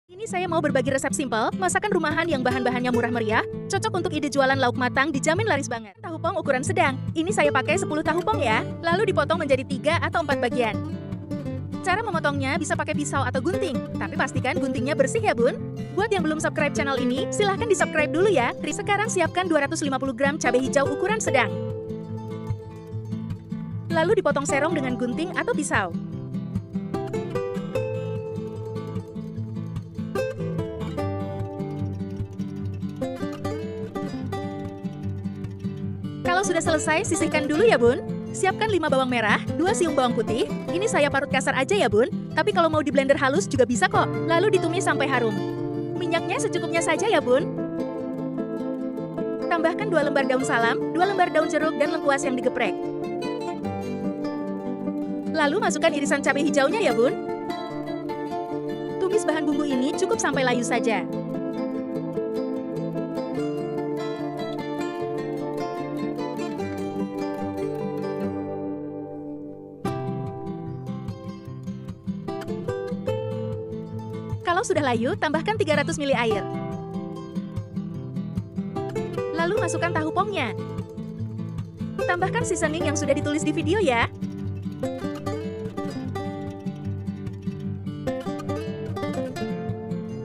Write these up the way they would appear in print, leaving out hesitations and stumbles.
Ini saya mau berbagi resep simpel, masakan rumahan yang bahan-bahannya murah meriah, cocok untuk ide jualan lauk matang, dijamin laris banget. Tahu pong ukuran sedang, ini saya pakai 10 tahu pong ya, lalu dipotong menjadi 3 atau 4 bagian. Cara memotongnya bisa pakai pisau atau gunting, tapi pastikan guntingnya bersih ya bun. Buat yang belum subscribe channel ini, silahkan di-subscribe dulu ya. Sekarang siapkan 250 gram cabai hijau ukuran sedang. Lalu dipotong serong dengan gunting atau pisau. Kalau sudah selesai, sisihkan dulu ya bun. Siapkan 5 bawang merah, 2 siung bawang putih. Ini saya parut kasar aja ya bun, tapi kalau mau di blender halus juga bisa kok. Lalu ditumis sampai harum. Minyaknya secukupnya saja ya bun. Tambahkan 2 lembar daun salam, 2 lembar daun jeruk dan lengkuas yang digeprek. Lalu masukkan irisan cabai hijaunya ya bun. Tumis bahan bumbu ini cukup sampai layu saja. Kalau sudah layu, tambahkan 300 ml air. Lalu masukkan tahu pongnya. Tambahkan seasoning yang sudah ditulis di video ya.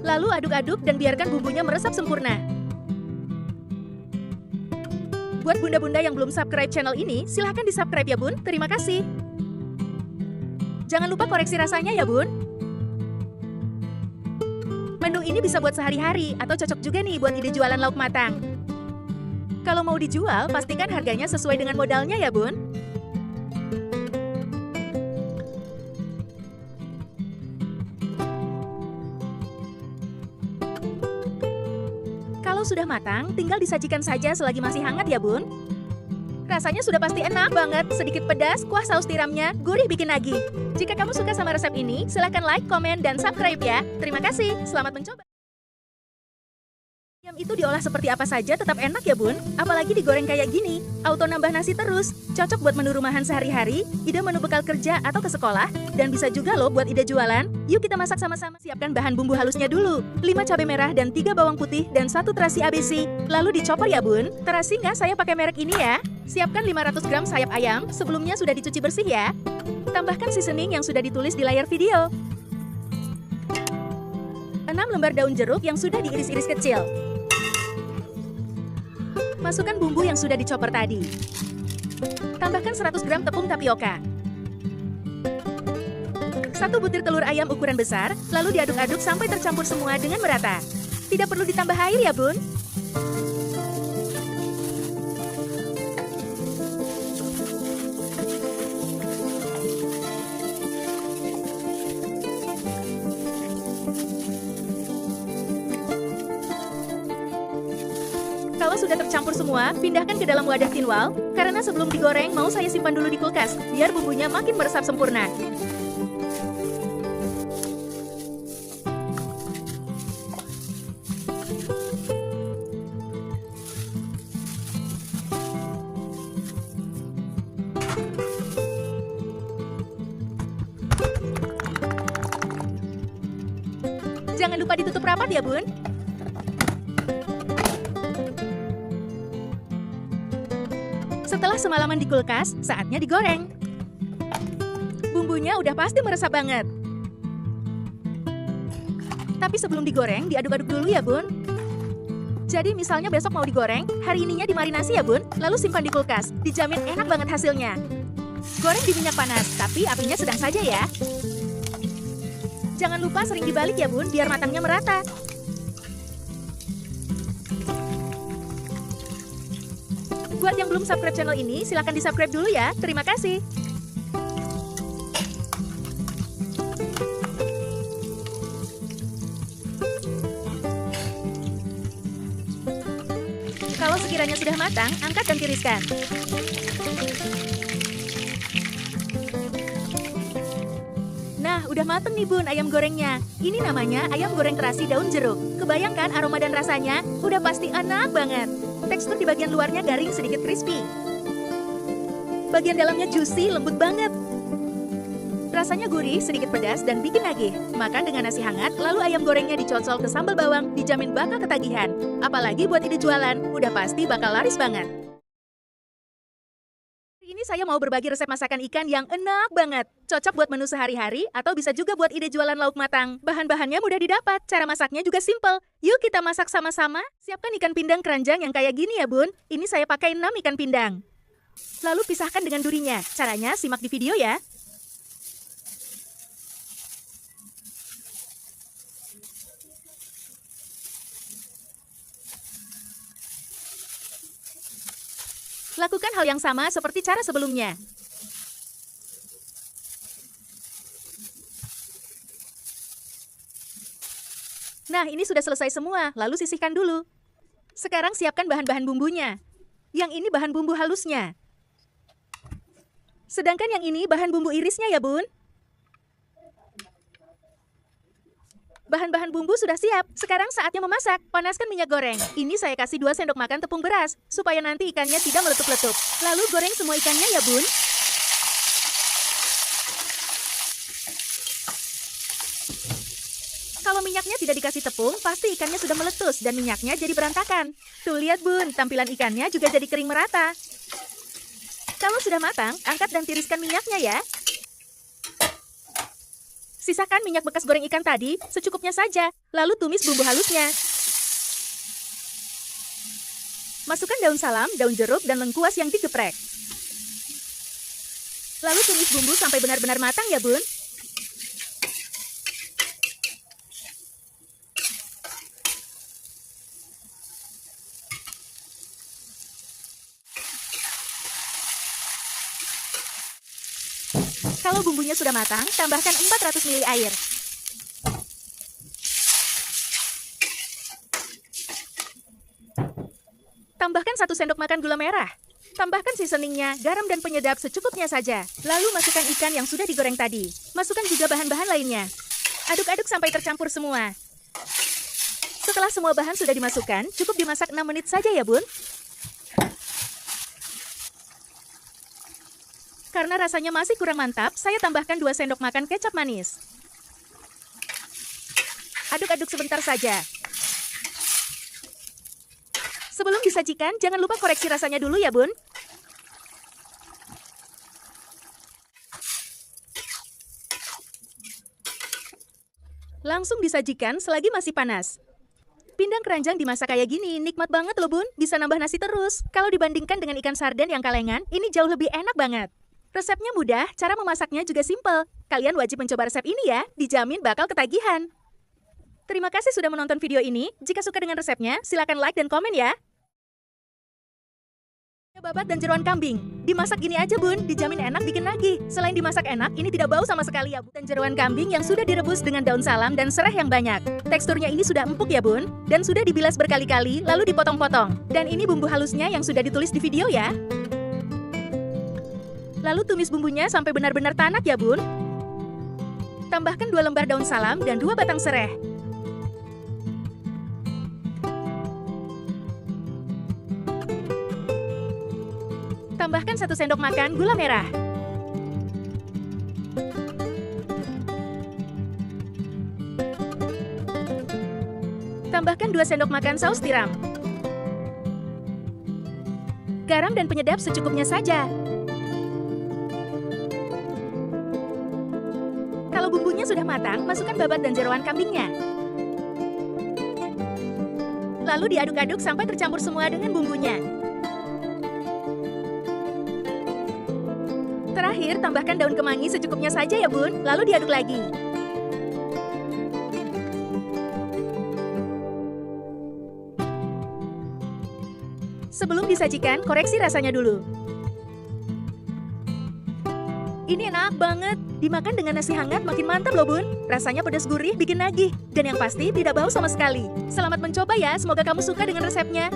Lalu aduk-aduk dan biarkan bumbunya meresap sempurna. Buat bunda-bunda yang belum subscribe channel ini, silahkan di-subscribe ya bun. Terima kasih. Jangan lupa koreksi rasanya ya bun. Menu ini bisa buat sehari-hari atau cocok juga nih buat ide jualan lauk matang. Kalau mau dijual, pastikan harganya sesuai dengan modalnya ya bun. Kalau sudah matang, tinggal disajikan saja selagi masih hangat ya bun. Rasanya sudah pasti enak banget, sedikit pedas, kuah saus tiramnya, gurih bikin nagih. Jika kamu suka sama resep ini, silahkan like, komen, dan subscribe ya. Terima kasih, selamat mencoba. Ayam itu diolah seperti apa saja tetap enak ya bun, apalagi digoreng kayak gini, auto nambah nasi terus. Cocok buat menu rumahan sehari-hari, ide menu bekal kerja atau ke sekolah, dan bisa juga loh buat ide jualan. Yuk kita masak sama-sama. Siapkan bahan bumbu halusnya dulu, 5 cabai merah dan 3 bawang putih dan 1 terasi ABC. Lalu dicopot ya bun, terasi nggak saya pakai merek ini ya. Siapkan 500 gram sayap ayam, sebelumnya sudah dicuci bersih ya. Tambahkan seasoning yang sudah ditulis di layar video. 6 lembar daun jeruk yang sudah diiris-iris kecil. Masukkan bumbu yang sudah dicopot tadi. Tambahkan 100 gram tepung tapioka. 1 butir telur ayam ukuran besar, lalu diaduk-aduk sampai tercampur semua dengan merata. Tidak perlu ditambah air ya bun. Kalau sudah tercampur semua, pindahkan ke dalam wadah tinwal, karena sebelum digoreng mau saya simpan dulu di kulkas, biar bumbunya makin meresap sempurna. Jangan lupa ditutup rapat ya bun. Setelah semalaman di kulkas, saatnya digoreng. Bumbunya udah pasti meresap banget. Tapi sebelum digoreng, diaduk-aduk dulu ya bun. Jadi misalnya besok mau digoreng, hari ininya dimarinasi ya bun, lalu simpan di kulkas. Dijamin enak banget hasilnya. Goreng di minyak panas, tapi apinya sedang saja ya. Jangan lupa sering dibalik ya bun, biar matangnya merata. Buat yang belum subscribe channel ini, silahkan di-subscribe dulu ya. Terima kasih. Kalau sekiranya sudah matang, angkat dan tiriskan. Nah, udah mateng nih bun ayam gorengnya. Ini namanya ayam goreng terasi daun jeruk. Kebayangkan aroma dan rasanya? Udah pasti enak banget. Tekstur di bagian luarnya garing sedikit crispy. Bagian dalamnya juicy, lembut banget. Rasanya gurih, sedikit pedas, dan bikin nagih. Makan dengan nasi hangat, lalu ayam gorengnya dicocol ke sambal bawang, dijamin bakal ketagihan. Apalagi buat ide jualan, udah pasti bakal laris banget. Hari ini saya mau berbagi resep masakan ikan yang enak banget. Cocok buat menu sehari-hari atau bisa juga buat ide jualan lauk matang. Bahan-bahannya mudah didapat, cara masaknya juga simple. Yuk kita masak sama-sama. Siapkan ikan pindang keranjang yang kayak gini ya bun. Ini saya pakai 6 ikan pindang. Lalu pisahkan dengan durinya. Caranya simak di video ya. Lakukan hal yang sama seperti cara sebelumnya. Nah, ini sudah selesai semua, lalu sisihkan dulu. Sekarang siapkan bahan-bahan bumbunya. Yang ini bahan bumbu halusnya. Sedangkan yang ini bahan bumbu irisnya ya bun. Bahan-bahan bumbu sudah siap. Sekarang saatnya memasak. Panaskan minyak goreng. Ini saya kasih 2 sendok makan tepung beras, supaya nanti ikannya tidak meletup-letup. Lalu goreng semua ikannya ya bun. Kalau minyaknya tidak dikasih tepung, pasti ikannya sudah meletus dan minyaknya jadi berantakan. Tuh lihat bun, tampilan ikannya juga jadi kering merata. Kalau sudah matang, angkat dan tiriskan minyaknya ya. Sisakan minyak bekas goreng ikan tadi secukupnya saja, lalu tumis bumbu halusnya. Masukkan daun salam, daun jeruk, dan lengkuas yang digeprek. Lalu tumis bumbu sampai benar-benar matang ya bun. Kalau bumbunya sudah matang, tambahkan 400 ml air. Tambahkan 1 sendok makan gula merah. Tambahkan seasoningnya, garam dan penyedap secukupnya saja. Lalu masukkan ikan yang sudah digoreng tadi. Masukkan juga bahan-bahan lainnya. Aduk-aduk sampai tercampur semua. Setelah semua bahan sudah dimasukkan, cukup dimasak 6 menit saja ya bun. Karena rasanya masih kurang mantap, saya tambahkan 2 sendok makan kecap manis. Aduk-aduk sebentar saja. Sebelum disajikan, jangan lupa koreksi rasanya dulu ya bun. Langsung disajikan selagi masih panas. Pindang keranjang dimasak kayak gini, nikmat banget loh bun. Bisa nambah nasi terus. Kalau dibandingkan dengan ikan sarden yang kalengan, ini jauh lebih enak banget. Resepnya mudah, cara memasaknya juga simpel. Kalian wajib mencoba resep ini ya, dijamin bakal ketagihan. Terima kasih sudah menonton video ini. Jika suka dengan resepnya, silakan like dan komen ya. Babat dan jeroan kambing. Dimasak gini aja bun, dijamin enak bikin nagih. Selain dimasak enak, ini tidak bau sama sekali ya bun. Dan jeroan kambing yang sudah direbus dengan daun salam dan serai yang banyak. Teksturnya ini sudah empuk ya bun. Dan sudah dibilas berkali-kali, lalu dipotong-potong. Dan ini bumbu halusnya yang sudah ditulis di video ya. Lalu tumis bumbunya sampai benar-benar tanak ya bun. Tambahkan 2 lembar daun salam dan 2 batang sereh. Tambahkan 1 sendok makan gula merah. Tambahkan 2 sendok makan saus tiram. Garam dan penyedap secukupnya saja. Kalau bumbunya sudah matang, masukkan babat dan jeroan kambingnya. Lalu diaduk-aduk sampai tercampur semua dengan bumbunya. Terakhir, tambahkan daun kemangi secukupnya saja ya bun, lalu diaduk lagi. Sebelum disajikan, koreksi rasanya dulu. Ini enak banget. Dimakan dengan nasi hangat makin mantap loh bun. Rasanya pedas gurih bikin nagih. Dan yang pasti tidak bau sama sekali. Selamat mencoba ya, semoga kamu suka dengan resepnya.